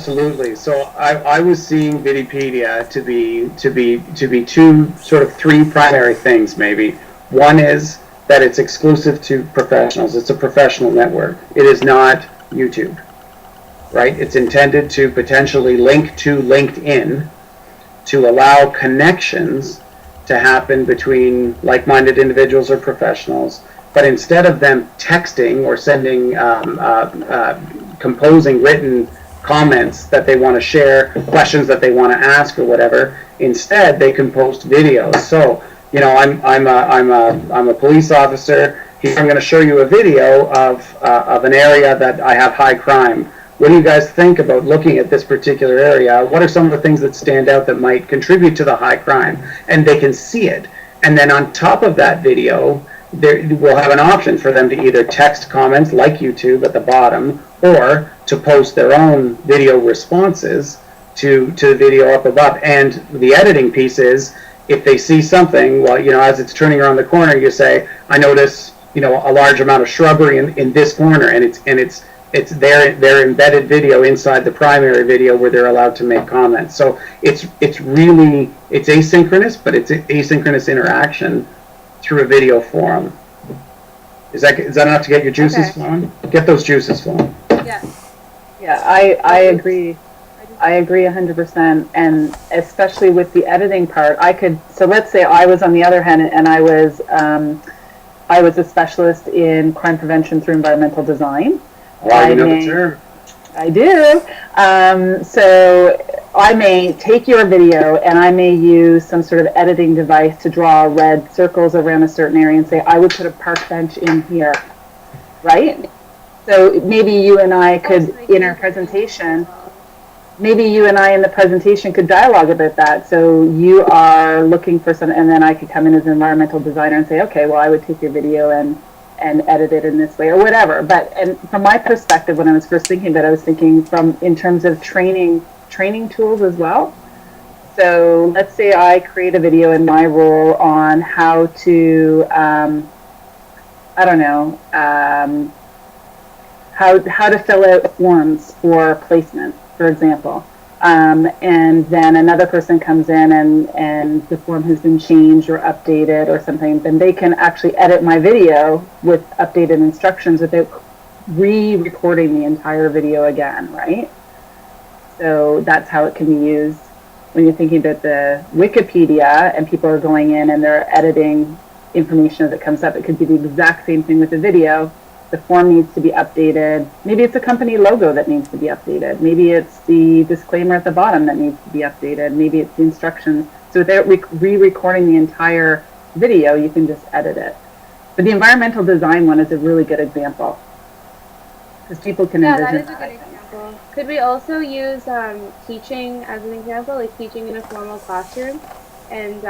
Absolutely. So I was seeing Vidipedia to be two, sort of three primary things maybe. One is that it's exclusive to professionals. It's a professional network. It is not YouTube, right? It's intended to potentially link to LinkedIn to allow connections to happen between like-minded individuals or professionals. But instead of them texting or sending, composing written comments that they want to share, questions that they want to ask or whatever, instead they can post videos. So, you know, I'm a police officer. Here I'm going to show you a video of an area that I have high crime. What do you guys think about looking at this particular area? What are some of the things that stand out that might contribute to the high crime? And they can see it. And then on top of that video, we'll have an option for them to either text comments like YouTube at the bottom, or to post their own video responses to the video up above. And the editing piece is, if they see something, well, you know, as it's turning around the corner, you say, I notice, you know, a large amount of shrubbery in this corner, and it's their embedded video inside the primary video where they're allowed to make comments. So it's asynchronous, but it's asynchronous interaction through a video forum. Is that enough to get your juices flowing? Get those juices flowing. Yeah, I agree. I agree 100%, and especially with the editing part, so let's say I was on the other hand, and I was a specialist in crime prevention through environmental design. Oh, you know the term. I do. So I may take your video and I may use some sort of editing device to draw red circles around a certain area and say, I would put a park bench in here, right? So maybe you and I could, in our presentation, could dialogue about that. So you are looking for some, and then I could come in as an environmental designer and say, okay, well, I would take your video and edit it in this way or whatever. But, and from my perspective, when I was first thinking about it, I was thinking in terms of training tools as well. So let's say I create a video in my role on how to, how to fill out forms for placement, for example. And then another person comes in and the form has been changed or updated or something, then they can actually edit my video with updated instructions without re-recording the entire video again, right? So that's how it can be used when you're thinking about the Wikipedia and people are going in and they're editing information as it comes up. It could be the exact same thing with the video. The form needs to be updated. Maybe it's a company logo that needs to be updated. Maybe it's the disclaimer at the bottom that needs to be updated. Maybe it's the instructions. So without re-recording the entire video, you can just edit it. But the environmental design one is a really good example, because people can envision that. That is a good example. Could we also use teaching as an example, like teaching in a formal classroom, and